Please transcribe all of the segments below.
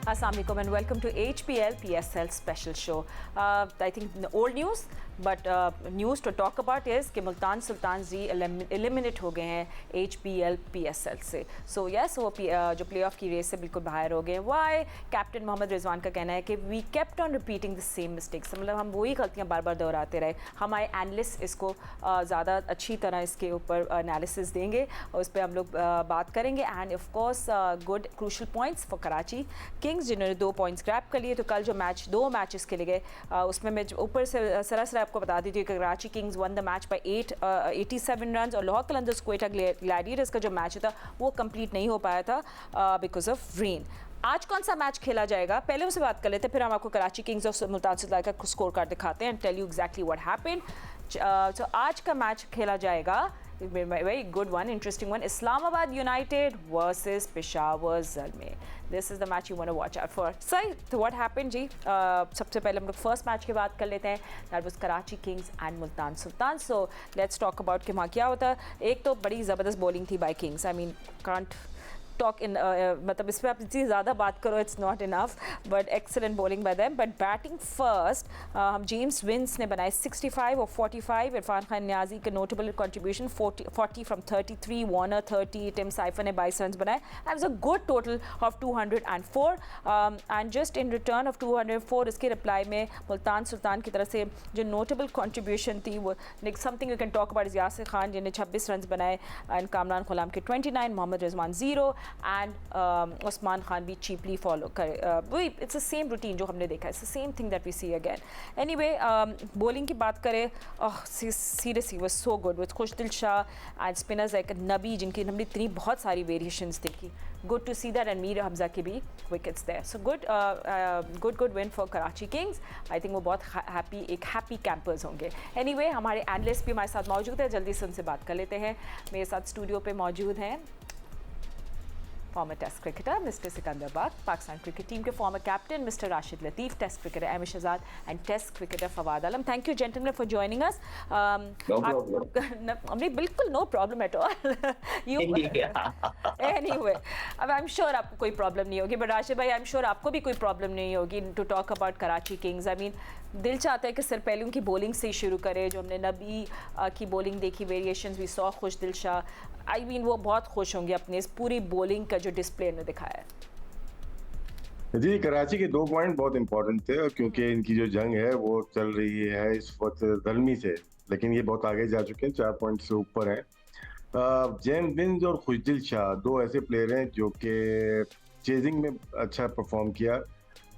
Assalamu alaikum and welcome to HPL PSL special show. I think old news, but news to talk about is कि मुल्तान सुल्तान जी eliminate हो गए हैं HPL PSL से. So yes, वो जो playoff की race से बिल्कुल बाहर हो गए. Why? Captain मोहम्मद रिजवान का कहना है कि we kept on repeating the same mistakes. मतलब हम वही गलतियाँ बार बार दोहराते रहे. हमारे एनालिस्ट इसको ज़्यादा अच्छी तरह इसके ऊपर एनालिसिस देंगे और उस पर हम लोग बात करेंगे. And of course good crucial points for Karachi Kings जिन्होंने 2 पॉइंट्स ग्रैब कर लिए. तो कल जो मैच 2 मैचेस खेले गए उसमें मैं ऊपर से सरासर आपको बता दी थी कि Karachi Kings one the match by 87 run और लाहौर कलंदर्स क्वेटा ग्लैडिएटर्स का जो मैच था वो कंप्लीट नहीं हो पाया था बिकॉज ऑफ रेन. आज कौन सा मैच खेला जाएगा पहले उससे बात कर लेते हैं, फिर हम आपको कराची किंग्स और मुल्तान सुल्तान का स्कोर कार्ड दिखाते हैं and tell you exactly what happened. तो आज का मैच खेला जाएगा, very good one, interesting one. Islamabad United versus Peshawar Zalmi. This is the match you want to watch out for. So what happened जी? सबसे पहले हम लोग फर्स्ट मैच की बात कर लेते हैं. That was Karachi Kings and Multan Sultan. So let's talk about कि वहाँ क्या होता. एक तो बड़ी ज़बरदस्त बॉलिंग थी by Kings. I mean can't talk in मतलब इस पर आप इतनी ज़्यादा बात करो it's not enough, but excellent bowling by them. But batting first हम जेम्स विंस ने बनाए 65 और 45. इरफान खान न्याजी का notable contribution 40 from 33, Warner 30, Tim cipher ने 22 रन बनाए. That was a good total of 204 and just in return of 204 इसके reply में मुल्तान सुल्तान की तरफ से जो notable contribution थी वो something you can talk about is Yasir Khan जिन्हें 26 रन बनाए and कामरान गुलाम के 29, मोहम्मद रिजवान 0 and उस्मान खान भी cheaply follow करे. वही it's the same routine जो हमने देखा है. It's the same thing that we see again. Anyway, bowling की बात करें, seriously was so good with Khushdil Shah and spinners like नबी जिनकी हमने इतनी बहुत सारी variations देखी. Good to see that and Mir Hamza के भी wickets there. So good win for Karachi Kings. I think वो बहुत एक happy campers होंगे. Anyway, हमारे analyst भी हमारे साथ मौजूद है, जल्दी से उनसे बात कर लेते हैं. मेरे साथ स्टूडियो पे मौजूद हैं former test cricketer Mr. Sikandar Baq, Pakistan cricket team के former captain Mr. Rashid Latif, test cricketer Ahmed Shahzad and test cricketer Fawad Alam. Thank you gentlemen for joining us. No problem. बिल्कुल no problem at all. Anyway, अब I'm sure आपको कोई problem नहीं होगी, but Rashid भाई I'm sure आपको भी कोई problem नहीं होगी to talk about Karachi Kings. I mean दिल चाहता है कि सिर पहले उनकी बॉलिंग से ही शुरू करें. जो हमने नबी की बॉलिंग देखी, वेरिएशंस भी सौ खुशदिल शाह, आई मीन वो बहुत खुश होंगे अपने इस पूरी बॉलिंग का जो डिस्प्ले ने दिखाया है. जी, कराची के 2 पॉइंट बहुत इंपॉर्टेंट थे क्योंकि इनकी जो जंग है वो चल रही है इस वक्त ज़ल्मी से, लेकिन ये बहुत आगे जा चुके हैं, 4 पॉइंट से ऊपर हैं. जेम्स विंस और खुशदिल शाह 2 ऐसे प्लेयर हैं जो कि चेजिंग में अच्छा परफॉर्म किया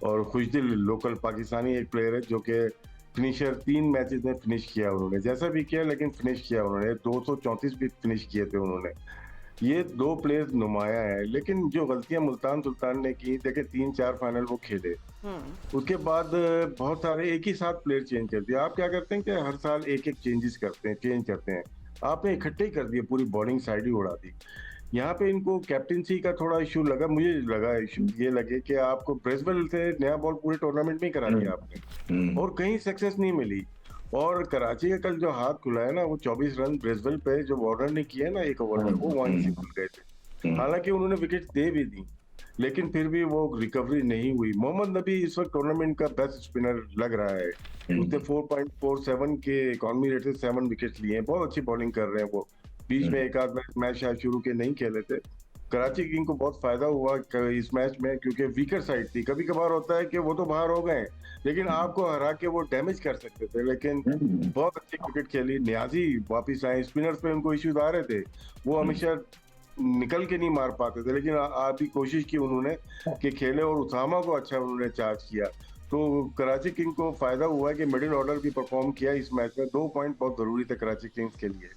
और खुशदिल लोकल पाकिस्तानी एक प्लेयर है जो कि फिनिशर 3 मैचेस में फिनिश किया उन्होंने, जैसा भी किया लेकिन फिनिश किया उन्होंने. 234 भी फिनिश किए थे उन्होंने. ये 2 प्लेयर्स नुमाया है. लेकिन जो गलतियां मुल्तान सुल्तान ने की, देखे 3-4 फाइनल वो खेले, उसके बाद बहुत सारे एक ही साथ प्लेयर चेंज कर दिया. आप क्या करते हैं कि हर साल एक चेंज करते हैं. आपने इकट्ठे ही कर दिए, पूरी बॉलिंग साइड ही उड़ा दी. यहाँ पे इनको कैप्टनसी का थोड़ा इशू लगा, मुझे लगा इशू ये लगे कि आपको ब्रिस्बेन से नया बॉल पूरे टूर्नामेंट में करा दिया आपने और कहीं सक्सेस नहीं मिली. और कराची का कल जो हाथ खुला है ना, वो 24 रन ब्रिस्बेन पे जो वार्नर ने किया ना एक ओवर में, वो वहीं से खुल गए थे. हालांकि उन्होंने विकेट दे भी दी लेकिन फिर भी वो रिकवरी नहीं हुई. मोहम्मद नबी इस वक्त टूर्नामेंट का बेस्ट स्पिनर लग रहा है. उसने 4.47 के इकॉनमी रेट से 7 विकेट लिए हैं. बहुत अच्छी बॉलिंग कर रहे हैं वो. बीच में एक आध मैच शायद शुरू के नहीं खेले थे. कराची किंग को बहुत फायदा हुआ इस मैच में क्योंकि वीकर साइड थी. कभी कभार होता है कि वो तो बाहर हो गए लेकिन आपको हरा के वो डैमेज कर सकते थे, लेकिन बहुत अच्छी क्रिकेट खेली. न्याजी वापिस आए. स्पिनर्स पे उनको इश्यूज आ रहे थे, वो हमेशा निकल के नहीं मार पाते थे, लेकिन आप कोशिश की उन्होंने कि खेले और उसामा को अच्छा उन्होंने चार्ज किया. तो कराची किंग को फायदा हुआ है कि मिडिल ऑर्डर भी परफॉर्म किया इस मैच में. 2 पॉइंट बहुत जरूरी थे कराची किंग्स के लिए.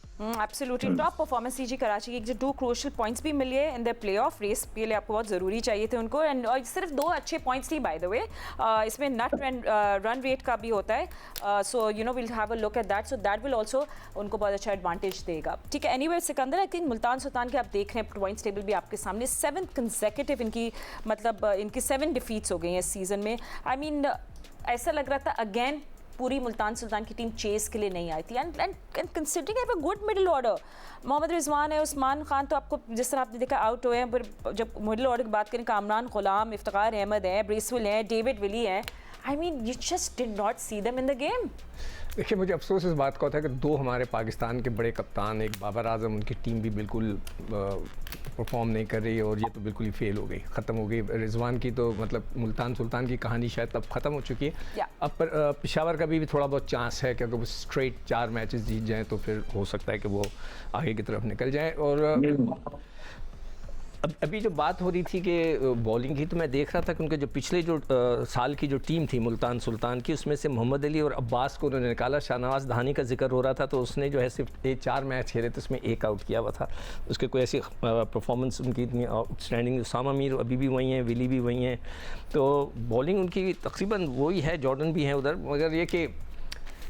एब्सोल्युटली टॉप परफॉर्मेंस जी कराची की. 2 क्रूशियल पॉइंट्स भी मिले इन द प्लेऑफ रेस के लिए, आपको बहुत ज़रूरी चाहिए थे उनको. एंड सिर्फ 2 अच्छे पॉइंट्स थी बाय द वे. इसमें नट रन रेट का भी होता है, so you know will have a look at that. So that will also उनको बहुत अच्छा एडवांटेज देगा. ठीक है. Anyway Sikandar, I think Multan Sultan के आप देख रहे हैं पॉइंट्स टेबल भी आपके सामने. 7th कंसेक्यूटिव इनकी मतलब इनकी 7 डिफीट्स हो गई हैं इस सीज़न में. आई मीन ऐसा लग रहा था अगेन पूरी मुल्तान सुल्तान की टीम चेस के लिए नहीं आई थी and considering have a good middle order, Mohammad Rizwan है, उस्मान खान तो आपको जिस तरह आपने देखा आउट हुए हैं, पर जब मिडिल ऑर्डर की बात करें कामरान गुलाम, इफ्तिखार अहमद हैं, ब्रेसविल हैं, डेविड विली हैं, I mean you just did not see them in the game. देखिए, मुझे अफसोस इस बात का होता है कि दो हमारे पाकिस्तान के बड़े कप्तान, एक बाबर आजम, उनकी टीम भी बिल्कुल परफॉर्म नहीं कर रही है और ये तो बिल्कुल ही फेल हो गई, ख़त्म हो गई। रिजवान की तो मतलब मुल्तान सुल्तान की कहानी शायद अब ख़त्म हो चुकी है। अब पेशावर का भी थोड़ा बहुत चांस है कि अगर वो स्ट्रेट 4 मैचेस जीत जाएँ तो फिर हो सकता है कि वो आगे की तरफ निकल जाएँ। और अभी जो बात हो रही थी कि बॉलिंग की, तो मैं देख रहा था कि उनके जो पिछले जो साल की जो टीम थी मुल्तान सुल्तान की, उसमें से मोहम्मद अली और अब्बास को उन्होंने निकाला। शाहनवाज धानी का जिक्र हो रहा था, तो उसने जो है सिर्फ 4 मैच खेले थे, उसमें 1 आउट किया हुआ था। उसके कोई ऐसी परफॉर्मेंस उनकी इतनी आउटस्टैंडिंग। उसामा मीर अभी भी वही हैं, विली भी वही हैं, तो बॉलिंग उनकी तकरीबन वही है, जॉर्डन भी हैं उधर। मगर ये कि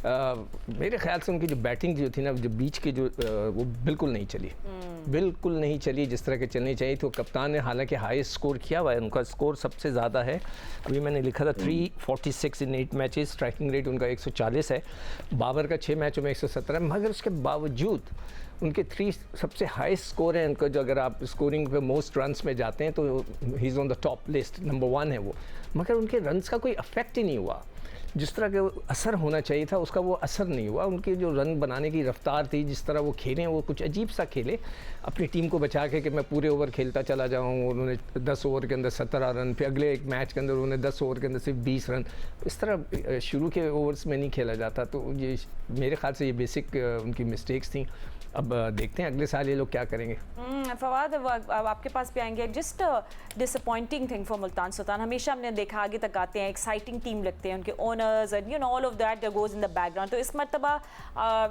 मेरे ख्याल से उनकी जो बैटिंग जो थी ना, जो बीच की जो वो बिल्कुल नहीं चली, बिल्कुल नहीं चली जिस तरह के चलनी चाहिए। तो कप्तान ने हालांकि हाईएस्ट स्कोर किया हुआ है, उनका स्कोर सबसे ज़्यादा है। अभी मैंने लिखा था 346 इन 8 मैचेस, स्ट्राइकिंग रेट उनका 140 है। बाबर का 6 मैचों में 117 है, मगर उसके बावजूद उनके 3 सबसे हाईएस्ट स्कोर हैं उनका। जो अगर आप स्कोरिंग पे मोस्ट रन्स में जाते हैं तो he is on the top list, number 1 है वो। मगर उनके रन्स का कोई अफेक्ट ही नहीं हुआ, जिस तरह का असर होना चाहिए था उसका वो असर नहीं हुआ। उनकी जो रन बनाने की रफ्तार थी, जिस तरह वो खेले, वो कुछ अजीब सा खेले, अपनी टीम को बचा के कि मैं पूरे ओवर खेलता चला जाऊँ। उन्होंने 10 ओवर के अंदर 17 रन, फिर अगले एक मैच के अंदर उन्होंने 10 ओवर के अंदर सिर्फ 20 रन। इस तरह शुरू के ओवर्स में नहीं खेला जाता। तो ये मेरे ख्याल से ये बेसिक उनकी मिस्टेक्स थी। अब देखते हैं अगले साल ये लोग क्या करेंगे। फवाद, अब आपके पास भी आएंगे। Just disappointing thing for Multan Sultan, हमेशा हमने देखा आगे तक आते हैं, एक्साइटिंग टीम लगते हैं, उनके owners and you know all of that goes in the background. तो इस मरतबा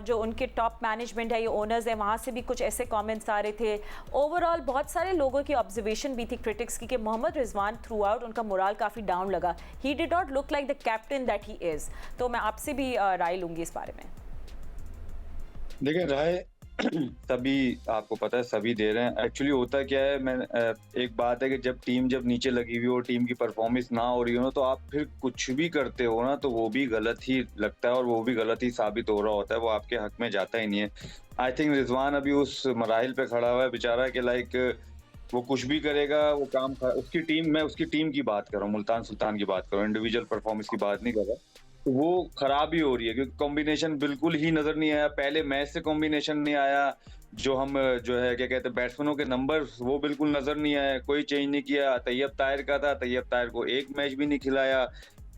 जो उनके टॉप मैनेजमेंट है, ये ओनर्स हैं, वहाँ से भी कुछ ऐसे कमेंट्स आ रहे थे। ओवरऑल बहुत सारे लोगों की ऑब्जर्वेशन भी थी, क्रिटिक्स की, कि मोहम्मद रिजवान थ्रू आउट उनका मोराल काफ़ी डाउन लगा। He did not look like the captain that he is. तो मैं आपसे भी राय लूँगी इस बारे में। देखिए, राय सभी आपको पता है सभी दे रहे हैं। एक्चुअली होता क्या है, मैं एक बात है कि जब नीचे लगी हुई हो, टीम की परफॉर्मेंस ना हो रही हो ना, तो आप फिर कुछ भी करते हो ना तो वो भी गलत ही लगता है और वो भी गलत ही साबित हो रहा होता है, वो आपके हक में जाता ही नहीं है। आई थिंक रिजवान अभी उस मराहिल पे खड़ा हुआ है बेचारा, कि लाइक वो कुछ भी करेगा, वो काम उसकी टीम, मैं उसकी टीम की बात कर रहा हूँ, मुल्तान सुल्तान की बात कर रहा हूँ, इंडिविजुअल परफॉर्मेंस की बात नहीं कर रहा। तो वो खराब ही हो रही है क्योंकि कॉम्बिनेशन बिल्कुल ही नजर नहीं आया। पहले मैच से कॉम्बिनेशन नहीं आया, जो है क्या कहते हैं बैट्समैनों के नंबर, वो बिल्कुल नजर नहीं आया, कोई चेंज नहीं किया। तैयब ताहिर का था, तैयब ताहिर को 1 मैच भी नहीं खिलाया,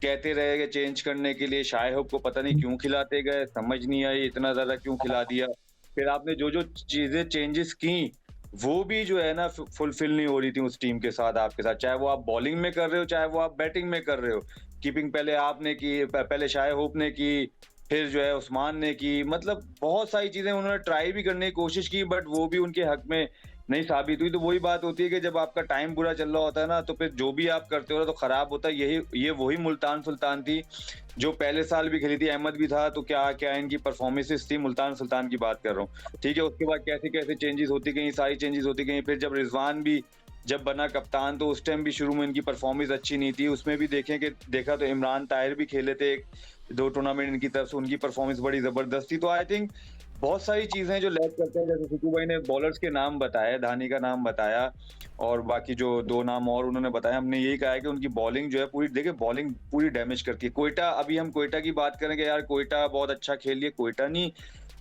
कहते रहे कि चेंज करने के लिए। शाहिब को पता नहीं क्यों खिलाते गए, समझ नहीं आई इतना ज्यादा क्यों खिला दिया। फिर आपने जो चीजें चेंजेस की वो भी जो है ना फुलफिल नहीं हो रही थी उस टीम के साथ, आपके साथ, चाहे वो आप बॉलिंग में कर रहे हो, चाहे वो आप बैटिंग में कर रहे हो। कीपिंग पहले आपने की, पहले शाहिद होप ने की, फिर जो है उस्मान ने की, मतलब बहुत सारी चीजें उन्होंने ट्राई भी करने की कोशिश की, बट वो भी उनके हक में नहीं साबित हुई। तो वही बात होती है कि जब आपका टाइम बुरा चल रहा होता है ना, तो फिर जो भी आप करते हो ना तो खराब होता है। ये वही मुल्तान सुल्तान थी जो पहले साल भी खेली थी, अहमद भी था, तो क्या क्या इनकी परफॉर्मेंसेस थी, मुल्तान सुल्तान की बात कर रहा हूँ, ठीक है। उसके बाद कैसे कैसे चेंजेस होती गई, सारी चेंजेस होती गई। फिर जब रिजवान भी जब बना कप्तान, तो उस टाइम भी शुरू में इनकी परफॉर्मेंस अच्छी नहीं थी। उसमें भी देखा तो इमरान ताहिर भी खेले थे 2 टूर्नामेंट इनकी तरफ से, उनकी परफॉर्मेंस बड़ी जबरदस्त थी। तो आई थिंक बहुत सारी चीजें जो लैग करते हैं, जैसे सुकू भाई ने बॉलर्स के नाम बताए, धानी का नाम बताया और बाकी जो 2 नाम और उन्होंने बताया, हमने यही कहा है कि उनकी बॉलिंग जो है पूरी, देखिए बॉलिंग पूरी डैमेज करती है। कोयटा, अभी हम कोयटा की बात करेंगे, यार कोयटा बहुत अच्छा खेल लिया, कोयटा नहीं,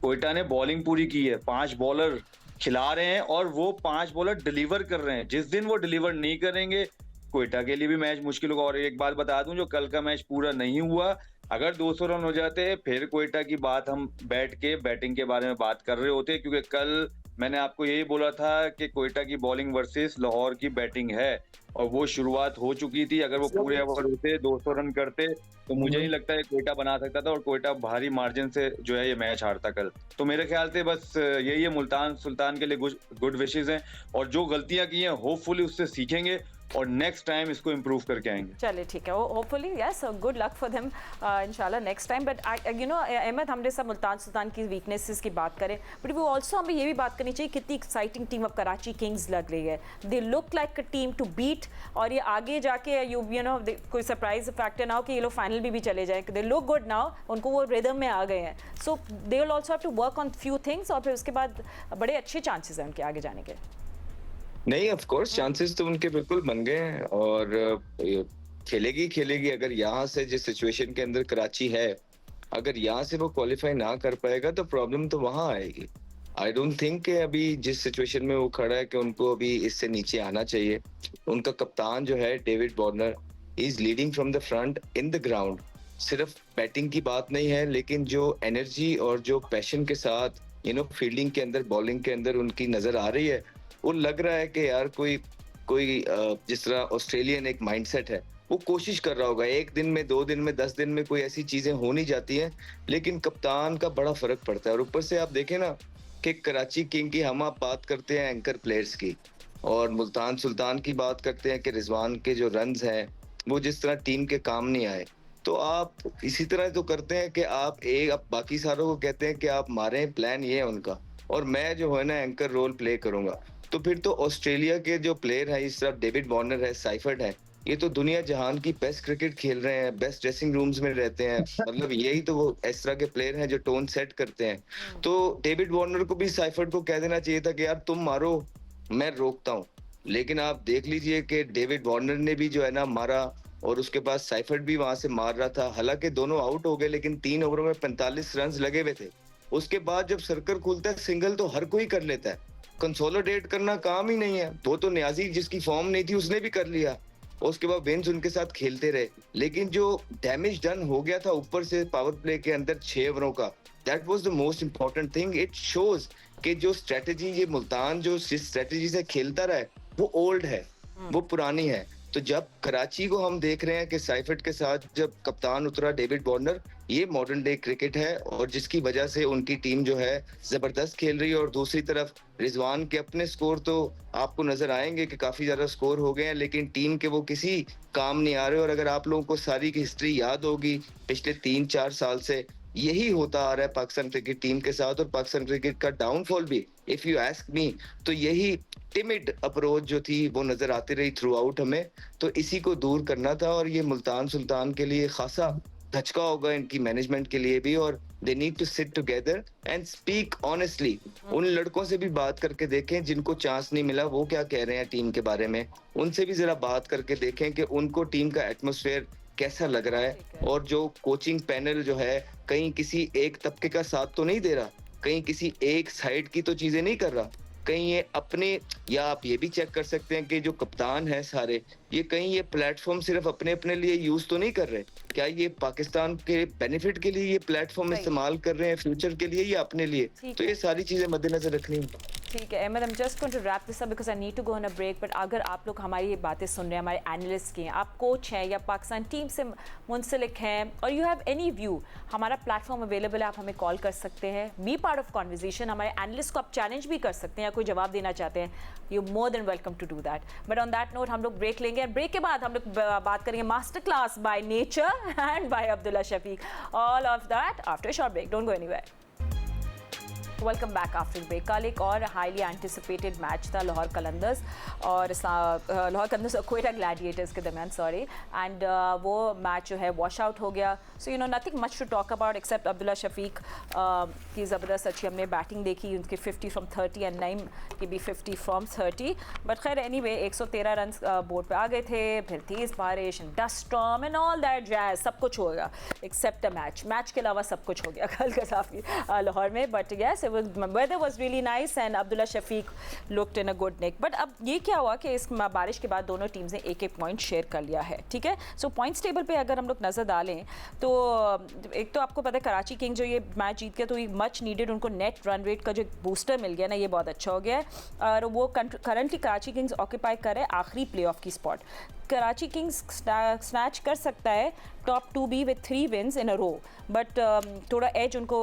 कोयटा ने बॉलिंग पूरी की है, 5 बॉलर खिला रहे हैं और वो 5 बॉलर डिलीवर कर रहे हैं। जिस दिन वो डिलीवर नहीं करेंगे, कोयटा के लिए भी मैच मुश्किल होगा। और एक बात बता दूं, जो कल का मैच पूरा नहीं हुआ, अगर 200 रन हो जाते फिर कोयटा की बात हम बैठ के बैटिंग के बारे में बात कर रहे होते, क्योंकि कल मैंने आपको यही बोला था कि कोयटा की बॉलिंग वर्सेस लाहौर की बैटिंग है और वो शुरुआत हो चुकी थी। अगर वो पूरे ओवर होते, 200 रन करते, तो मुझे नहीं लगता है कोयटा बना सकता था और कोयटा भारी मार्जिन से जो है ये मैच हारता कल। तो मेरे ख्याल से बस यही है, मुल्तान सुल्तान के लिए गुड विशेस हैं और जो गलतियां की हैं होपफुली उससे सीखेंगे और नेक्स्ट टाइम इसको इम्प्रूव करके आएंगे। चलिए ठीक है, hopefully yes, good luck for them इंशाल्लाह next time. But you know Ahmed, हमने सब मुल्तान सुल्तान की वीकनेसेस की बात करें, बट वो ऑल्सो हमें ये भी बात करनी चाहिए कितनी एक्साइटिंग टीम अब कराची किंग्स लग रही है। They look like a team to beat, और ये आगे जाके यू नो कोई सरप्राइज फैक्टर ना हो कि ये लोग फाइनल भी चले जाएं। दे लुक गुड नाउ, उनको वो रिदम में आ गए हैं, so they will also have to work on few things, और फिर उसके बाद बड़े अच्छे चांसेस हैं उनके आगे जाने के। नहीं, ऑफ कोर्स चांसेस तो उनके बिल्कुल बन गए हैं, और खेलेगी। अगर यहाँ से जिस सिचुएशन के अंदर कराची है, अगर यहाँ से वो क्वालिफाई ना कर पाएगा तो प्रॉब्लम तो वहाँ आएगी। आई डोंट थिंक कि अभी जिस सिचुएशन में वो खड़ा है कि उनको अभी इससे नीचे आना चाहिए। उनका कप्तान जो है David Warner is leading from the front in the ground. सिर्फ बैटिंग की बात नहीं है, लेकिन जो एनर्जी और जो पैशन के साथ फील्डिंग के अंदर, बॉलिंग के अंदर उनकी नजर आ रही है, वो लग रहा है कि यार कोई जिस तरह ऑस्ट्रेलियन एक माइंडसेट है, वो कोशिश कर रहा होगा। 1 दिन में, 2 दिन में, 10 दिन में कोई ऐसी चीजें हो नहीं जाती हैं, लेकिन कप्तान का बड़ा फर्क पड़ता है। और ऊपर से आप देखें ना कि कराची किंग की हम आप बात करते हैं एंकर प्लेयर्स की, और मुल्तान सुल्तान की बात करते हैं कि रिजवान के जो रन्स हैं वो जिस तरह टीम के काम नहीं आए, तो आप इसी तरह तो करते हैं कि आप बाकी सारों को कहते हैं कि आप मारें, प्लान ये है उनका, और मैं जो है ना एंकर रोल प्ले करूंगा। तो फिर तो ऑस्ट्रेलिया के जो प्लेयर हैं, इस तरह डेविड वार्नर है, साइफर्ड है, ये तो दुनिया जहान की बेस्ट क्रिकेट खेल रहे हैं, बेस्ट ड्रेसिंग रूम्स में रहते हैं। मतलब यही तो वो इस तरह के प्लेयर हैं जो टोन सेट करते हैं। तो डेविड वार्नर को भी साइफर्ड को कह देना चाहिए था कि यार तुम मारो, मैं रोकता हूँ। लेकिन आप देख लीजिए कि डेविड वार्नर ने भी जो है ना मारा, और उसके बाद साइफर्ड भी वहां से मार रहा था। हालांकि दोनों आउट हो गए, लेकिन 3 ओवरों में 45 रन लगे हुए थे। उसके बाद जब सर्कल खुलता है, सिंगल तो हर कोई कर लेता है, कंसोलिडेट करना काम ही नहीं है। वो तो न्याजी जिसकी फॉर्म नहीं थी उसने भी कर लिया, उसके बाद विंस उनके साथ खेलते रहे। लेकिन जो डैमेज डन हो गया था ऊपर से पावर प्ले के अंदर 6 ओवरों का, that was the most important thing. It shows कि जो स्ट्रेटेजी ये मुल्तान जो स्ट्रेटेजी से खेलता रहा है वो ओल्ड है, वो पुरानी है। तो जब कराची को हम देख रहे हैं कि साइफर्ड के साथ जब कप्तान उतरा डेविड वार्नर, ये मॉडर्न डे क्रिकेट है, और जिसकी वजह से उनकी टीम जो है जबरदस्त खेल रही है। और दूसरी तरफ रिजवान के अपने स्कोर तो आपको नजर आएंगे कि काफी ज्यादा स्कोर हो गए हैं, लेकिन टीम के वो किसी काम नहीं आ रहे। और अगर आप लोगों को सारी की हिस्ट्री याद होगी पिछले 3-4 साल से, यही होता आ रहा है पाकिस्तान क्रिकेट टीम के साथ। और पाकिस्तान क्रिकेट का डाउनफॉल भी, इफ यू आस्क मी, तो यही टिमिड अप्रोच जो थी वो नजर आती रही थ्रू आउट हमें। तो इसी को दूर करना था, और ये मुल्तान सुल्तान के लिए खासा धचका होगा, इनकी मैनेजमेंट के लिए भी। और they need to sit together and speak honestly. उन लड़कों से भी बात करके देखें जिनको चांस नहीं मिला, वो क्या कह रहे हैं टीम के बारे में। उनसे भी जरा बात करके देखें कि उनको टीम का एटमॉस्फेयर कैसा लग रहा है। और जो कोचिंग पैनल जो है, कहीं किसी एक तबके का साथ तो नहीं दे रहा, कहीं किसी एक साइड की तो चीजें नहीं कर रहा, कहीं ये अपने, या आप ये भी चेक कर सकते हैं कि जो कप्तान है सारे, ये कहीं ये प्लेटफॉर्म सिर्फ अपने अपने लिए यूज तो नहीं कर रहे। क्या ये पाकिस्तान के बेनिफिट के लिए ये प्लेटफॉर्म इस्तेमाल कर रहे हैं, फ्यूचर के लिए, या अपने लिए? तो ये सारी चीजें मद्देनजर रखनी है। ठीक है Ahmad, I'm just going to wrap this up because I need to go on a break. But अगर आप लोग हमारी ये बातें सुन रहे हैं, हमारे एनालिस्ट की हैं, आप कोच हैं या पाकिस्तान टीम से मुंसलिक हैं, और यू हैव एनी व्यू, हमारा प्लेटफॉर्म अवेलेबल है, आप हमें कॉल कर सकते हैं, बी पार्ट ऑफ कॉन्वर्जेशन। हमारे एनालिस्ट को आप चैलेंज भी कर सकते हैं, या कोई जवाब देना चाहते हैं, you more than welcome to do that. But on that note हम लोग ब्रेक लेंगे, और ब्रेक के बाद हम लोग बात करेंगे master class by nature and by Abdullah Shafique. All of that after short break, don't go anywhere. Welcome back after break. कल एक और हाईली एंटिसिपेटेड मैच था लाहौर कलंदर्स और क्वेटा ग्लैडिएटर्स के दरमियान, सॉरी, एंड वो मैच जो है वॉश आउट हो गया। So you know nothing much to talk about except Abdullah Shafique की ज़बरदस्त अच्छी हमने बैटिंग देखी, उनके 50 फ्रॉम 30 एंड नईम की भी 50 फ्रॉम 30। बट खैर एनीवे 113 रन बोर्ड पे आ गए थे, फिर तेज़ बारिश and dust storm and all that jazz, सब कुछ हो गया एक्सेप्ट अ मैच के अलावा सब कुछ हो गया कल का काफ़ी लाहौर में। But yes, weather was really nice and Abdullah Shafiq looked in a good nick. But अब ये क्या हुआ कि इस बारिश के बाद दोनों टीम्स ने एक पॉइंट शेयर कर लिया है, ठीक है। सो पॉइंट्स टेबल पे अगर हम लोग नज़र डालें तो एक तो आपको पता है कराची किंग जो ये मैच जीत गया, तो ये मच नीडेड उनको नेट रन रेट का जो बूस्टर मिल गया ना, ये बहुत अच्छा हो गया है। और वो करंटली कराची किंग्स ऑक्यूपाई कर रहे हैं आखिरी प्ले ऑफ की स्पॉट। कराची किंग्स स्नैच कर सकता है टॉप 2 भी with 3 wins in a row, but थोड़ा एज उनको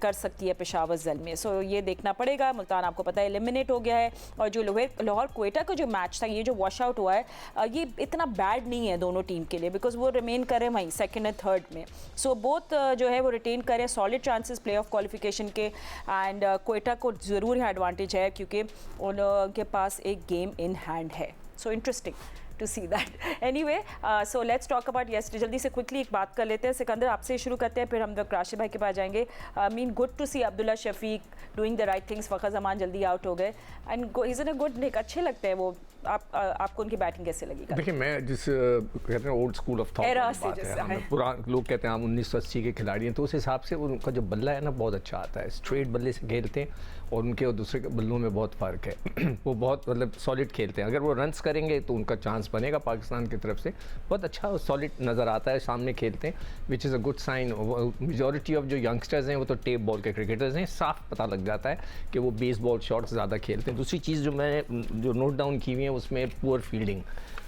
कर सकती है पेशावर ज़ल्मी। सो ये देखना पड़ेगा। मुल्तान आपको पता है एलिमिनेट हो गया है, और जो लाहौर क्वेटा का जो मैच था, ये जो वॉश आउट हुआ है, ये इतना बैड नहीं है दोनों टीम के लिए, बिकॉज वो रिमेन करें वहीं सेकंड एंड थर्ड में। सो बोथ जो है वो रिटेन करें, solid chances play of qualification के। एंड क्वेटा को ज़रूर यहाँ एडवांटेज है क्योंकि उनके पास एक गेम इन हैंड है। So interesting to see that. Anyway, so let's talk about yesterday. जल्दी से क्विकली एक बात कर लेते हैं। सिकंदर आपसे शुरू करते हैं, फिर हम राशिद भाई के पास जाएंगे। I mean good to see Abdullah Shafiq doing the right things। Fakhar Zaman जल्दी आउट हो गए and is in a good nick, अच्छे लगते हैं वो। आपको उनकी बैटिंग कैसे लगी? देखिए, मैं जिस कहते हैं ओल्ड स्कूल ऑफ थॉट बात है, पुराने लोग कहते हैं हम 1980 के खिलाड़ी हैं, तो उस हिसाब से उनका जो बल्ला है ना बहुत अच्छा आता है, स्ट्रेट बल्ले से खेलते हैं और उनके और दूसरे के बल्लों में बहुत फ़र्क है। वो बहुत मतलब सॉलिड खेलते हैं, अगर वो रन्स करेंगे तो उनका चांस बनेगा पाकिस्तान की तरफ से। बहुत अच्छा और सॉलिड नज़र आता है, सामने खेलते हैं, which is a good sign. Majority of जो यंगस्टर्स हैं वो तो टेप बॉल के क्रिकेटर्स हैं, साफ पता लग जाता है कि वो बेसबॉल शॉट्स ज़्यादा खेलते हैं। दूसरी चीज़ जो मैं जो नोट डाउन की हुई है उसमें पुअर फील्डिंग,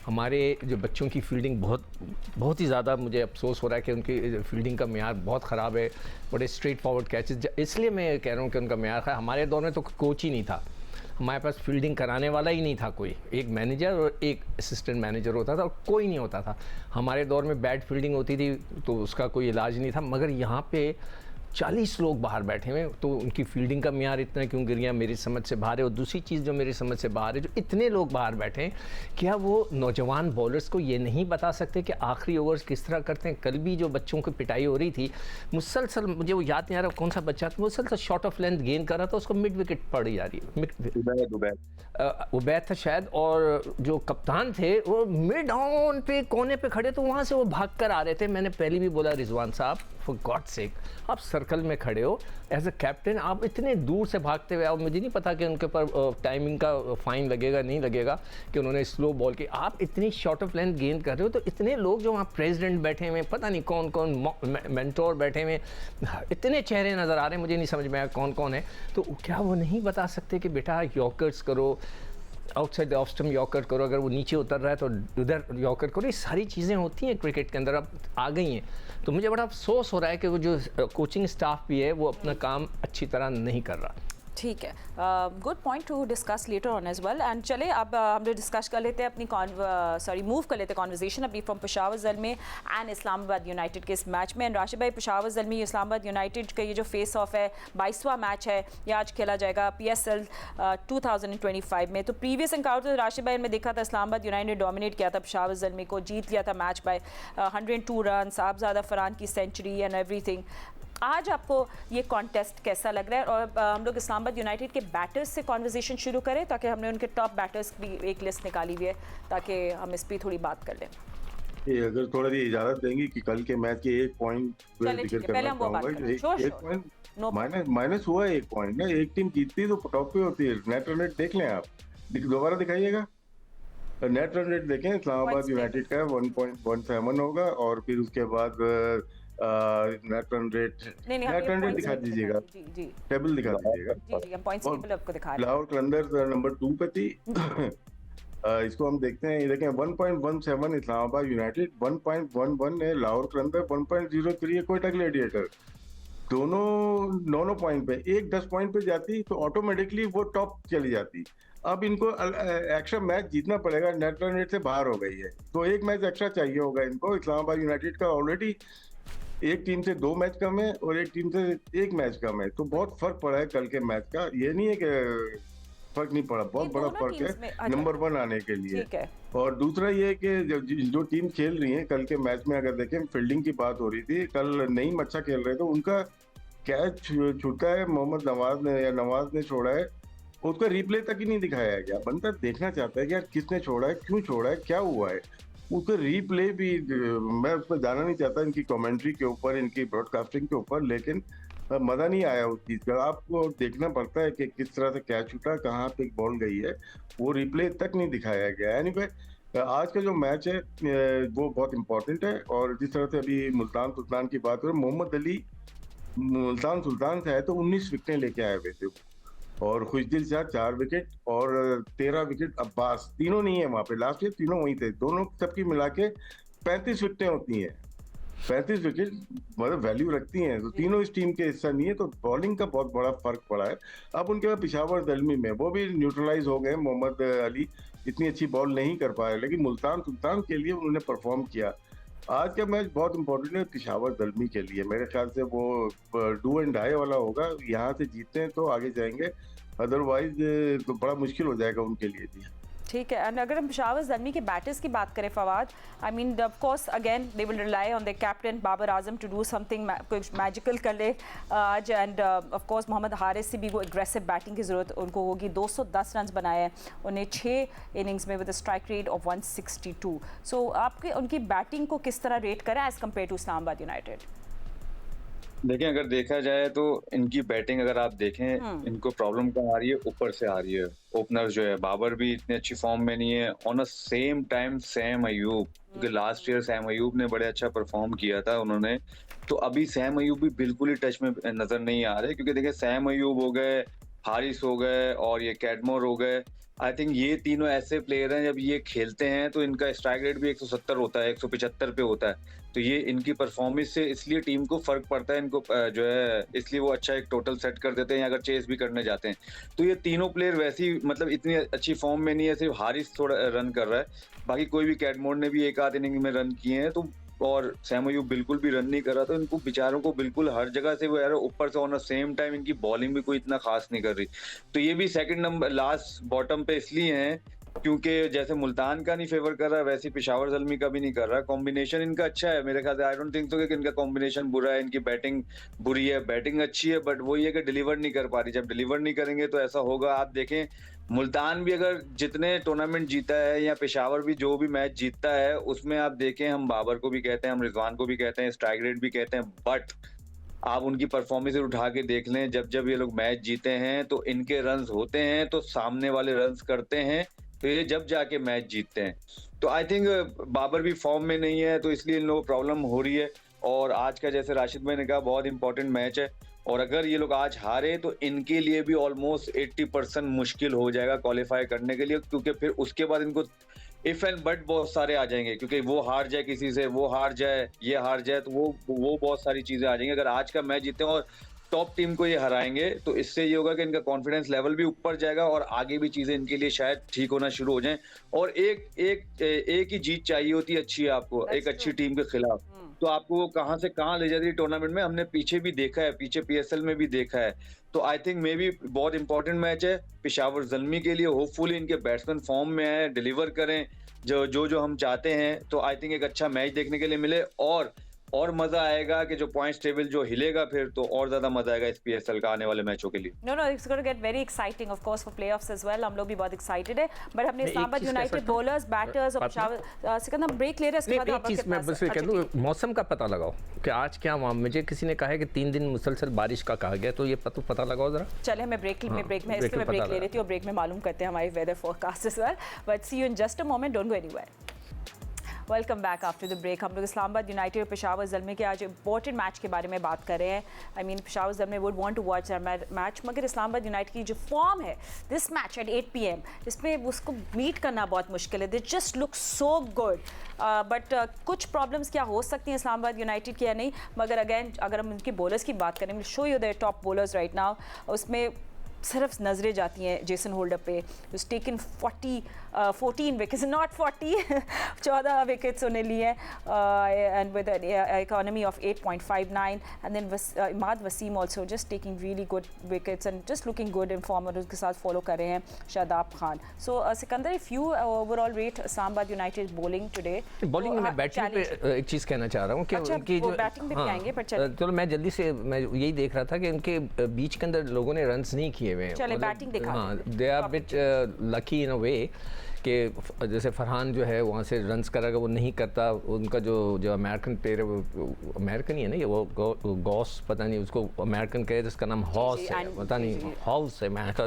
हमारे जो बच्चों की फील्डिंग बहुत ही ज़्यादा, मुझे अफसोस हो रहा है कि उनकी फील्डिंग का मेयार बहुत ख़राब है। बड़े स्ट्रेट फॉरवर्ड कैचेस, इसलिए मैं कह रहा हूँ कि उनका मेयार है। हमारे दौर में तो कोच ही नहीं था, हमारे पास फील्डिंग कराने वाला ही नहीं था कोई, एक मैनेजर और एक असिस्टेंट मैनेजर होता था और कोई नहीं होता था। हमारे दौर में बैड फील्डिंग होती थी तो उसका कोई इलाज नहीं था, मगर यहाँ पे 40 लोग बाहर बैठे हुए, तो उनकी फील्डिंग का म्यार इतना क्यों गिर गया, मेरी समझ से बाहर है। और दूसरी चीज़ जो मेरी समझ से बाहर है, जो इतने लोग बाहर बैठे हैं, क्या वो नौजवान बॉलर्स को ये नहीं बता सकते कि आखिरी ओवर्स किस तरह करते हैं? कल भी जो बच्चों की पिटाई हो रही थी, मुसलसल, मुझे वो याद नहीं आ रहा कौन सा बच्चा था, मुसलसल शॉर्ट ऑफ लेंथ गेंद कर रहा था, उसको मिड विकेट पड़ जा रही है, उबैद था शायद, और जो कप्तान थे वो मिड ऑन पे कोने पे खड़े, तो वहाँ से वो भाग कर आ रहे थे। मैंने पहले भी बोला, रिजवान साहब फॉर गॉड सेक, आप सर्कल में खड़े हो एज अ कैप्टन, आप इतने दूर से भागते हुए आओ। मुझे नहीं पता कि उनके ऊपर टाइमिंग का फ़ाइन लगेगा नहीं लगेगा कि उन्होंने स्लो बॉल की, आप इतनी शॉर्ट ऑफ लेंथ गेंद कर रहे हो। तो इतने लोग जो वहाँ प्रेसिडेंट बैठे हुए, पता नहीं कौन कौन मेंटोर बैठे हुए, इतने चेहरे नज़र आ रहे हैं, मुझे नहीं समझ में आया कौन कौन है। तो क्या वो नहीं बता सकते कि बेटा यॉर्कर्स करो, outside the off stump yorker करो, अगर वो नीचे उतर रहा है तो उधर यॉर्कर करो? ये सारी चीज़ें होती हैं क्रिकेट के अंदर, अब आ गई हैं। तो मुझे बड़ा अफसोस हो रहा है कि वो जो कोचिंग स्टाफ भी है वो अपना काम अच्छी तरह नहीं कर रहा। ठीक है, good point to discuss later on as well. And चले अब हम लोग डिस्कस कर लेते हैं अपनी मूव कर लेते हैं कॉन्वर्जेशन अपनी from Peshawar Zalmi and Islamabad United के इस मैच में। एंड राशिद भाई, पेशावर ज़ल्मी इस्लामाबाद यूनाइटेड का ये जो फेस ऑफ है, 22वां मैच है, ये आज खेला जाएगा PSL 2025 में। तो प्रीवियस एनकाउंटर राशिद भाई में देखा था, इस्लामाबाद यूनाइटेड ने डोमिनेट किया था पेशावर ज़ल्मी को, जीत लिया था मैच बाय 102 रन, साहबजादा फरहान की सेंचुरी एंड एवरीथिंग। आज आपको ये कॉन्टेस्ट कैसा लग रहा है? और हम लोग इस्लामाबाद यूनाइटेड के बैटर्स से कॉन्वर्जेशन शुरू करें, ताकि हमने उनके टॉप बैटर्स की एक लिस्ट निकाली हुई है, ताकि हम इस पर थोड़ी बात कर लें। अगर थोड़ा सी इजाजत देंगी कि कल के मैच के एक पॉइंट जिक्र करना चाहूंगा। एक पॉइंट माइनस हुआ है, एक पॉइंट ना, एक टीम जीतती तो टॉप पे होती है। नेट रन रेट देख लें आप, दोबारा दिखाइएगा नेट रन रेट देखें, इस्लामाबाद यूनाइटेड का 1.17 होगा, और फिर उसके बाद नेट रन रेट दिखा दीजिएगा, टेबल दिखा दीजिएगा। लाहौर कलंदर नंबर 2 पे थी। इसको हम देखते हैं, देखें 1.17 इस्लामाबाद यूनाइटेड, 1.11 है लाहौर कलंदर, 1.03 है कोयटा ग्लैडिएटर। दोनों पॉइंट पे, एक 10 पॉइंट पे जाती तो ऑटोमेटिकली वो टॉप चली जाती। अब इनको एक्स्ट्रा मैच जीतना पड़ेगा, नेट रन रेट से बाहर हो गई है, तो एक मैच एक्स्ट्रा चाहिए होगा इनको। इस्लामाबाद यूनाइटेड का ऑलरेडी एक टीम से 2 मैच कम है और एक टीम से 1 मैच कम है, तो बहुत फर्क पड़ा है कल के मैच का। ये नहीं है कि फर्क नहीं पड़ा, बहुत बड़ा फर्क है नंबर 1 आने के लिए। और दूसरा ये कि जो टीम खेल रही है कल के मैच में, अगर देखें फील्डिंग की बात हो रही थी, कल नईम अच्छा खेल रहे थे, उनका कैच छूटा है मोहम्मद नवाज ने छोड़ा है, उसका रिप्ले तक ही नहीं दिखाया गया। बंदा देखना चाहता है कि यार किसने छोड़ा है, क्यों छोड़ा है, क्या हुआ है, उसका रिप्ले भी। मैं उस पर जाना नहीं चाहता, इनकी कमेंट्री के ऊपर, इनकी ब्रॉडकास्टिंग के ऊपर, लेकिन मजा नहीं आया उस चीज का। आपको देखना पड़ता है कि किस तरह से कैच छूटा, कहाँ पे बॉल गई है, वो रिप्ले तक नहीं दिखाया गया। एनीवे, आज का जो मैच है वो बहुत इंपॉर्टेंट है। और जिस तरह से अभी मुल्तान सुल्तान की बात करें, मोहम्मद अली मुल्तान सुल्तान से आए तो 19 विकेटें लेके आए हुए थे, और खुशदिल शाह 4 विकेट और 13 विकेट अब्बास, तीनों नहीं है वहां पे, लास्ट ईयर तीनों वहीं थे, दोनों सबकी मिला के 35 विकेटें होती हैं। 35 विकेट मतलब वैल्यू रखती हैं, तो तीनों इस टीम के हिस्सा नहीं है, तो बॉलिंग का बहुत बड़ा फर्क पड़ा है। अब उनके बाद पिशावर दलमी में वो भी न्यूट्रलाइज हो गए, मोहम्मद अली इतनी अच्छी बॉल नहीं कर पाए, लेकिन मुल्तान सुल्तान के लिए उन्होंने परफॉर्म किया। आज का मैच बहुत इंपॉर्टेंट है पिशावर दलमी के लिए, मेरे ख्याल से वो डू एंड डाई वाला होगा, यहाँ से जीतते हैं तो आगे जाएंगे, अदरवाइज तो बड़ा मुश्किल हो जाएगा उनके लिए भी। ठीक है, एंड अगर हम पिशावर ज़ल्मी के बैटर्स की बात करें Fawad, I mean of course again they will rely on the captain Babar Azam to do something, कुछ मैजिकल कर ले आज, and of course Mohammad Haris से भी वो एग्रेसिव बैटिंग की ज़रूरत उनको होगी। 210 रन बनाए हैं उन्हें 6 इनिंग्स में with strike rate of 162। So आपके उनकी बैटिंग को किस तरह रेट करें as compared to Islamabad United? देखिए, अगर देखा जाए तो इनकी बैटिंग अगर आप देखें, इनको प्रॉब्लम कहाँ आ रही है, ऊपर से आ रही है। ओपनर जो है बाबर भी इतनी अच्छी फॉर्म में नहीं है, on a same time Sam Ayub, क्योंकि लास्ट ईयर सैम अयूब ने बड़े अच्छा परफॉर्म किया था उन्होंने, तो अभी सैम अयूब भी बिल्कुल ही टच में नजर नहीं आ रहे, क्योंकि देखिए सैम अयूब हो गए, हारिस हो गए और ये कैडमोर हो गए। आई थिंक ये तीनों ऐसे प्लेयर हैं, जब ये खेलते हैं तो इनका स्ट्राइक रेट भी 170 होता है, 175 पे होता है, तो ये इनकी परफॉर्मेंस से इसलिए टीम को फर्क पड़ता है, इनको जो है इसलिए वो अच्छा एक टोटल सेट कर देते हैं, अगर चेस भी करने जाते हैं। तो ये तीनों प्लेयर वैसी मतलब इतनी अच्छी फॉर्म में नहीं है, सिर्फ हारिस थोड़ा रन कर रहा है, बाकी कोई भी कैडमोर ने भी एक आध इनिंग में रन किए हैं, तो और सैम अयूब बिल्कुल भी रन नहीं कर रहा, तो इनको बेचारों को बिल्कुल हर जगह से वो यार ऊपर से ऑन द सेम टाइम इनकी बॉलिंग भी कोई इतना खास नहीं कर रही, तो ये भी सेकंड नंबर लास्ट बॉटम पे इसलिए हैं क्योंकि जैसे मुल्तान का नहीं फेवर कर रहा है, वैसे पिशावर ज़ल्मी का भी नहीं कर रहा। कॉम्बिनेशन इनका अच्छा है मेरे ख्याल से, आई डोंट थिंक सो कि इनका कॉम्बिनेशन बुरा है, इनकी बैटिंग बुरी है, बैटिंग अच्छी है, बट वो ये कि डिलीवर नहीं कर पा रही। जब डिलीवर नहीं करेंगे तो ऐसा होगा, आप देखें मुल्तान भी अगर जितने टूर्नामेंट जीता है या पेशावर भी जो भी मैच जीतता है, उसमें आप देखें हम बाबर को भी कहते हैं, हम रिजवान को भी कहते हैं, स्ट्राइक रेट भी कहते हैं, बट आप उनकी परफॉर्मेंस उठा के देख लें, जब जब ये लोग मैच जीते हैं तो इनके रन्स होते हैं तो सामने वाले रन्स करते हैं, तो ये जब जाके मैच जीतते हैं। तो आई थिंक बाबर भी फॉर्म में नहीं है, तो इसलिए इन लोगों को प्रॉब्लम हो रही है। और आज का जैसे राशिद भाई ने कहा बहुत इंपॉर्टेंट मैच है, और अगर ये लोग आज हारे तो इनके लिए भी ऑलमोस्ट 80% मुश्किल हो जाएगा क्वालिफाई करने के लिए, क्योंकि फिर उसके बाद इनको इफ एंड बट बहुत सारे आ जाएंगे, क्योंकि वो हार जाए किसी से, वो हार जाए, ये हार जाए, तो वो बहुत सारी चीजें आ जाएंगी। अगर आज का मैच जीते और टॉप टीम को ये हराएंगे तो इससे ये होगा कि इनका कॉन्फिडेंस लेवल भी ऊपर जाएगा और आगे भी चीजें इनके लिए शायद ठीक होना शुरू हो जाएं। और एक ही जीत चाहिए होती है अच्छी, आपको एक अच्छी टीम के खिलाफ, तो आपको वो कहां से कहां ले जाती है टूर्नामेंट में, हमने पीछे भी देखा है, पीछे पीएसएल में भी देखा है। तो आई थिंक मे बी बहुत इंपॉर्टेंट मैच है पिशावर ज़ल्मी के लिए। होपफुली इनके बैट्समैन फॉर्म में आए, डिलीवर करें जो हम चाहते हैं, तो आई थिंक एक अच्छा मैच देखने के लिए मिले, और मजा आएगा कि जो पॉइंट्स टेबल जो हिलेगा फिर तो और ज्यादा मजा आएगा इस पीएसएल का आने वाले मैचों के लिए। No it's going to get very exciting of course for playoffs as well, हम लोग भी बहुत एक्साइटेड है। बट हमने इस्लामाबाद यूनाइटेड बॉलर्स बैटर्स और पिशावर सिकंदर ब्रेक ले रहे हैं, इसके बाद एक चीज मैं बस ये कह दूं, मौसम का पता लगाओ कि आज क्या हुआ। मुझे किसी ने कहा है कि 3 दिन मुसलसल बारिश का कहा गया, तो ये पता लगाओ जरा। चले हमें ब्रेक में इसके में ब्रेक ले लेती हूँ और ब्रेक में मालूम करते हैं हमारी weather forecast as well. But see you in just a moment, don't go anywhere. Welcome back after the break. हम लोग इस्लामाबाद यूनाइटेड और पेशावर ज़ल्मी के आज इंपॉर्टेंट मैच के बारे में बात कर रहे हैं। I mean Peshawar Zalmi would want to watch match, मगर इस्लामाबाद यूनाइटेड की जो फॉर्म है दिस मैच एट 8 PM इसमें उसको मीट करना बहुत मुश्किल है। They just look so good, but कुछ प्रॉब्लम्स क्या हो सकती हैं इस्लामाबाद यूनाइटेड की या नहीं, मगर अगेन अगर हम उनकी बॉलर्स की बात करें, show you their top bowlers right now, उसमें सिर्फ नजरें जाती हैं जेसन होल्डर पे, टेकन 14 विकेट्स, नॉट 40 14 विकेट्स उन्हें लिए, and with economy of 8.59, and then Imad Wasim also just taking really good wickets and just looking good in form, और उसके साथ फॉलो कर रहे हैं Shadab Khan. So Sikandar, if you overall rate Islamabad United bowling today, bowling में batting पे एक चीज़ कहना चाह रहा हूँ कि उनकी जो बैटिंग पे आएंगे, पर चलो मैं जल्दी से मैं यही देख रहा था कि उनके बीच के अंदर लोगों ने रन्स नहीं किए हुए हैं। चले बैटिंग दिखा, हाँ, they are bit lucky in a way कि जैसे फरहान जो है वहाँ से रन्स करेगा, वो नहीं करता। उनका जो अमेरिकन प्लेयर है, वो अमेरिकन ही है ना, ये वो गॉस पता नहीं उसको अमेरिकन कहे, जिसका नाम हॉस है, पता नहीं हॉस है अमेरिका।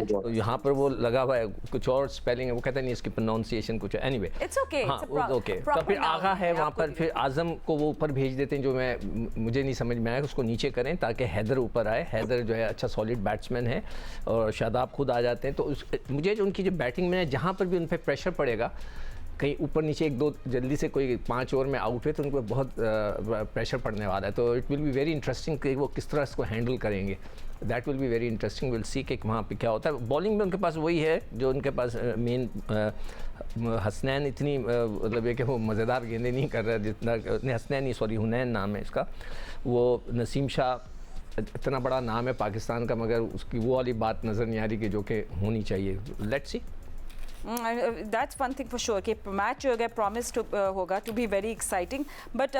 तो यहाँ पर वो लगा हुआ है, कुछ और स्पेलिंग है, वो कहता नहीं इसकी प्रोनाउंसिएशन कुछ है। एनीवे इट्स ओके, हाँ ओके। तो फिर आगा है वहाँ पर, फिर आज़म को वो ऊपर भेज देते हैं, जो मुझे नहीं समझ में आया, उसको नीचे करें ताकि हैदर ऊपर आए। हैदर जो है अच्छा सॉलिड बैट्समैन है, और शादाब खुद आ जाते हैं। तो मुझे जो उनकी जो बैटिंग में है, जहाँ पर भी उन पर प्रेशर पड़ेगा, कहीं ऊपर नीचे एक दो जल्दी से कोई 5 ओवर में आउट हुए तो उनको बहुत प्रेशर पड़ने वाला है। तो it will be very interesting कि वो किस तरह इसको हैंडल करेंगे। That will be very interesting, will see कि वहाँ पे क्या होता है। बॉलिंग में उनके पास वही है जो उनके पास मेन हसनैन इतनी मतलब है कि वो मज़ेदार गेंदें नहीं कर रहा है जितना, हसनैन नहीं सॉरी हुनैन नाम है इसका। वो नसीम शाह इतना बड़ा नाम है पाकिस्तान का, मगर उसकी वो वाली बात नज़र नहीं आ रही कि जो कि होनी चाहिए। Let's see. That's one thing for sure कि मैच जो है प्रॉमिस होगा to be very exciting. But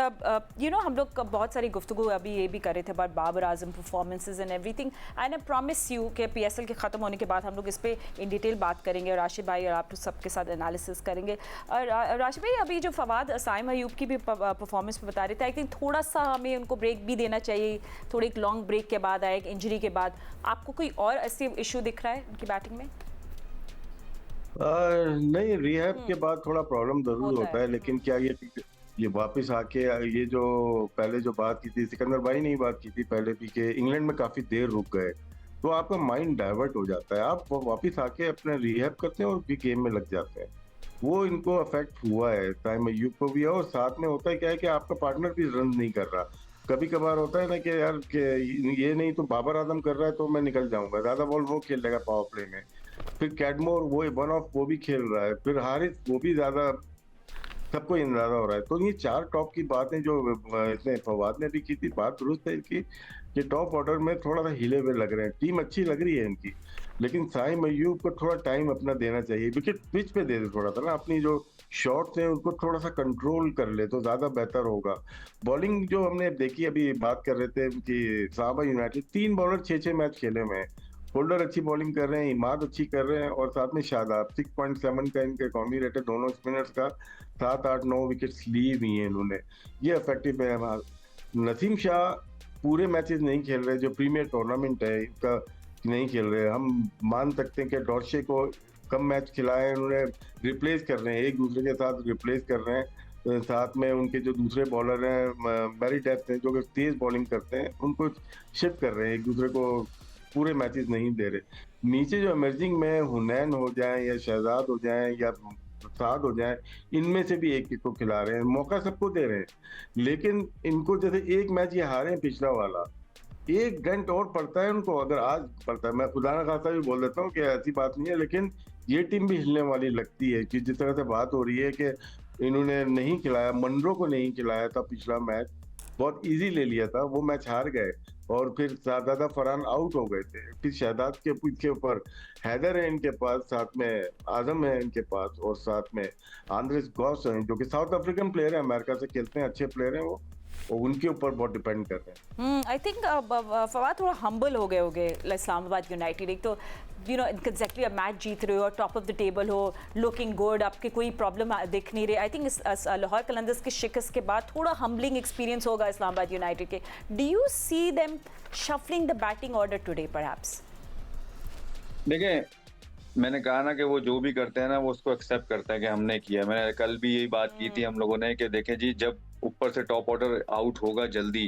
you know हम लोग बहुत सारी गुफ्तगू अभी ये भी कर रहे थे about Babar Azam performances and everything, and I promise you कि PSL के ख़त्म होने के बाद हम लोग इस पर इन डिटेल बात करेंगे, और राशिद भाई और आप तो सबके साथ एनालिसिस करेंगे। और राशिद भाई, अभी जो फवाद साइम अयूब की भी परफॉर्मेंस पे बता रहे थे, आई थिंक थोड़ा सा हमें उनको ब्रेक भी देना चाहिए, थोड़ी एक लॉन्ग ब्रेक के बाद आए, एक इंजरी के बाद। आपको कोई और ऐसे इशू दिख रहा है उनकी बैटिंग में? नहीं, रिहैब के बाद थोड़ा प्रॉब्लम जरूर होता है, लेकिन क्या ये वापस आके ये जो पहले जो बात की थी, सिकंदर भाई ने ही बात की थी पहले भी, कि इंग्लैंड में काफी देर रुक गए तो आपका माइंड डाइवर्ट हो जाता है, आप वापस आके अपने रिहैब करते हैं और भी गेम में लग जाते हैं। वो इनको अफेक्ट हुआ है, साइम अयूब को भी है। और साथ में होता है क्या है कि आपका पार्टनर भी रन नहीं कर रहा। कभी कभार होता है ना कि यार ये नहीं तो बाबर आजम कर रहा है तो मैं निकल जाऊंगा, ज्यादा बॉल वो खेल लेगा पावर प्ले में। फिर कैडमोर वो वन ऑफ वो भी खेल रहा है, फिर हारिस वो भी ज्यादा, सबको अंदाजा हो रहा है। तो ये 4 टॉप की बातें जो इसने फवाद ने भी की थी, बात दुरुस्त है इनकी कि टॉप ऑर्डर में थोड़ा सा हिले हुए लग रहे हैं, टीम अच्छी लग रही है इनकी, लेकिन साइम अयूब को थोड़ा टाइम अपना देना चाहिए। विकेट पिच पे दे दे थोड़ा सा ना, अपनी जो शॉट्स हैं उनको थोड़ा सा कंट्रोल कर ले तो ज्यादा बेहतर होगा। बॉलिंग जो हमने देखी, अभी बात कर रहे थे कि इस्लामाबाद यूनाइटेड 3 बॉलर 6-6 मैच खेले हुए हैं, होल्डर अच्छी बॉलिंग कर रहे हैं, इमाद अच्छी कर रहे हैं, और साथ में शादाब 6.7 का इनका इकॉनमी रेट है, दोनों स्पिनर्स का 7-8-9 विकेट्स ली हुई हैं इन्होंने, ये इफेक्टिव है। नसीम शाह पूरे मैचेस नहीं खेल रहे, जो प्रीमियर टूर्नामेंट है इसका नहीं खेल रहे। हम मान सकते हैं कि डॉर्शे को कम मैच खिलाए उन्होंने, रिप्लेस कर रहे हैं, एक दूसरे के साथ रिप्लेस कर रहे हैं। साथ में उनके जो दूसरे बॉलर हैं मैरी डेथ हैं, जो कि तेज बॉलिंग करते हैं, उनको शिफ्ट कर रहे हैं, एक दूसरे को पूरे मैचेस नहीं दे रहे। नीचे जो इमर्जिंग में हुनैन हो जाए या शहजाद हो जाए या साद हो जाए, इनमें से भी एक को खिला रहे हैं, मौका सबको दे रहे हैं। लेकिन इनको जैसे एक मैच ये हारे हैं पिछला वाला, 1 घंटा और पड़ता है उनको, अगर आज पड़ता है, मैं खुदा न खासा भी बोल देता हूँ कि ऐसी बात नहीं है, लेकिन ये टीम भी हिलने वाली लगती है कि जिस तरह से बात हो रही है कि इन्होंने नहीं खिलाया, मनरो को नहीं खिलाया था पिछला मैच, बहुत इजी ले लिया था, वो मैच हार गए, और फिर शाहजादा फरहान आउट हो गए थे। फिर शहजाद के पीछे ऊपर हैदर है इनके पास, साथ में आजम है इनके पास, और साथ में आंद्रेस गॉस हैं जो कि साउथ अफ्रीकन प्लेयर है, अमेरिका से खेलते हैं, अच्छे प्लेयर हैं वो, और उनके ऊपर बहुत डिपेंड कर रहे हैं। आई थिंक फवाद थोड़ा हम्बल हो गए इस्लामाबाद यूनाइटेड। एक तो यू नो कंसेक्टिव मैच जीत रहे हो और टॉप ऑफ द टेबल हो, लुकिंग गुड, आपके कोई प्रॉब्लम दिख नहीं रही। आई थिंक लाहौर कलंदर्स की शिकस्त के बाद थोड़ा हम्बलिंग एक्सपीरियंस होगा इस्लामाबाद यूनाइटेड के। Do you see them shuffling the batting order today perhaps? देखिए, मैंने कहा ना कि वो जो भी करते हैं ना वो उसको एक्सेप्ट करते हैं कि हमने किया। मैंने कल भी यही बात की थी हम लोगों ने कि देखें जी, जब ऊपर से टॉप ऑर्डर आउट होगा जल्दी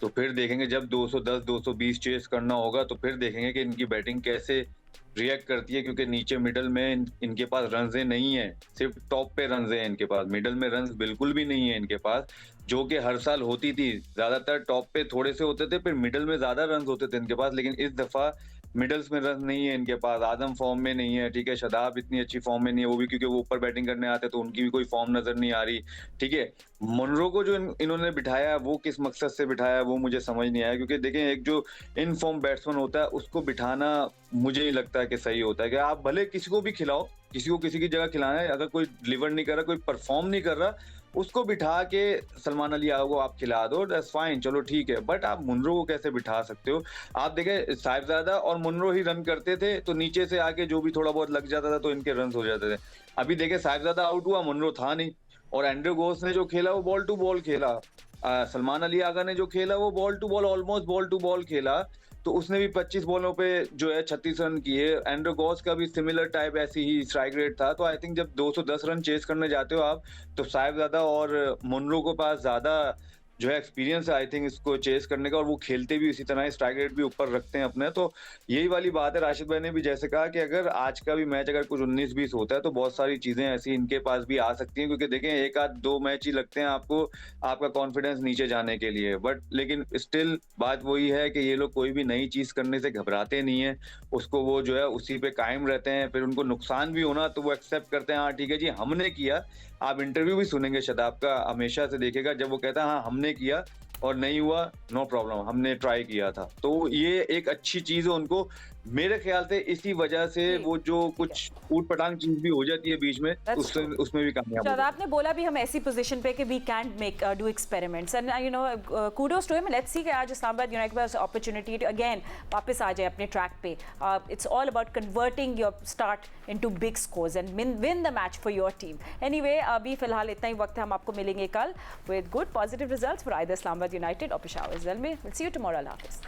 तो फिर देखेंगे, जब 210 220 चेस करना होगा तो फिर देखेंगे कि इनकी बैटिंग कैसे रिएक्ट करती है, क्योंकि नीचे मिडल में इनके पास रन्स नहीं है, सिर्फ टॉप पे रन्स हैं इनके पास, मिडल में रन्स बिल्कुल भी नहीं है इनके पास, जो कि हर साल होती थी। ज्यादातर टॉप पे थोड़े से होते थे, फिर मिडल में ज्यादा रन्स होते थे इनके पास, लेकिन इस दफा मिडल्स में रन नहीं है इनके पास। आदम फॉर्म में नहीं है, ठीक है, शदाब इतनी अच्छी फॉर्म में नहीं है, वो भी क्योंकि वो ऊपर बैटिंग करने आते तो उनकी भी कोई फॉर्म नजर नहीं आ रही, ठीक है। मनरो को जो इन्होंने बिठाया वो किस मकसद से बिठाया वो मुझे समझ नहीं आया, क्योंकि देखें एक जो इन फॉर्म बैट्समैन होता है उसको बिठाना मुझे नहीं लगता है कि सही होता है, कि आप भले किसी को भी खिलाओ, किसी को किसी की जगह खिलाना है, अगर कोई डिलीवर नहीं कर रहा, कोई परफॉर्म नहीं कर रहा, उसको बिठा के सलमान अली को आप खिला दो, दैट्स फाइन, चलो ठीक है। बट आप मुनरो को कैसे बिठा सकते हो? आप देखें साहिबजादा और मुनरो ही रन करते थे तो नीचे से आके जो भी थोड़ा बहुत लग जाता था तो इनके रन हो जाते थे। अभी देखे साहिबजादा आउट हुआ, मुनरो था नहीं, और एंड्रयू घोष ने जो खेला वो बॉल टू बॉल खेला। सलमान अली आगा ने जो खेला वो ball to ball, almost ball to ball खेला, तो उसने भी 25 बॉलों पे जो है 36 रन किए। एंड्रयू घोष का भी सिमिलर टाइप ऐसी ही स्ट्राइक रेट था। तो आई थिंक जब 210 रन चेस करने जाते हो आप, तो साहिबजादा और मुनरो के पास ज्यादा जो है एक्सपीरियंस है आई थिंक इसको चेस करने का, और वो खेलते भी इसी तरह, स्ट्राइक रेट भी ऊपर रखते हैं अपने। तो यही वाली बात है, राशिद भाई ने भी जैसे कहा कि अगर आज का भी मैच अगर कुछ 19-20 होता है तो बहुत सारी चीजें ऐसी इनके पास भी आ सकती हैं, क्योंकि देखें एक आध दो मैच ही लगते हैं आपको आपका कॉन्फिडेंस नीचे जाने के लिए। बट लेकिन स्टिल बात वही है कि ये लोग कोई भी नई चीज करने से घबराते नहीं है, उसको वो जो है उसी पे कायम रहते हैं। फिर उनको नुकसान भी होना तो वो एक्सेप्ट करते हैं, हाँ ठीक है जी हमने किया। आप इंटरव्यू भी सुनेंगे शदाब का, हमेशा से देखेगा जब वो कहता है हाँ हमने किया और नहीं हुआ, नो प्रॉब्लम, हमने ट्राई किया था। तो ये एक अच्छी चीज है उनको, मेरे ख्याल से इसी वजह से वो जो कुछ ऊट पटांग चीज भी हो जाती है बीच में, उसमें भी कामयाब हो शादाब ने बोला भी हम ऐसी पोजीशन पे कि we can make do experiments, and you know kudos to him. Let's see कि आज इस्लामाबाद यूनाइटेड के पास अपॉर्चुनिटी टू अगेन वापस आ जाए अपने ट्रैक पे। It's all about converting your start into big scores and win the match for your team. Anyway अभी फिलहाल इतना ही वक्त है, हम आपको मिलेंगे कल with good positive results for either Islamabad United और Peshawar Zalmi. Will see you tomorrow. अल्लाह हाफिज़।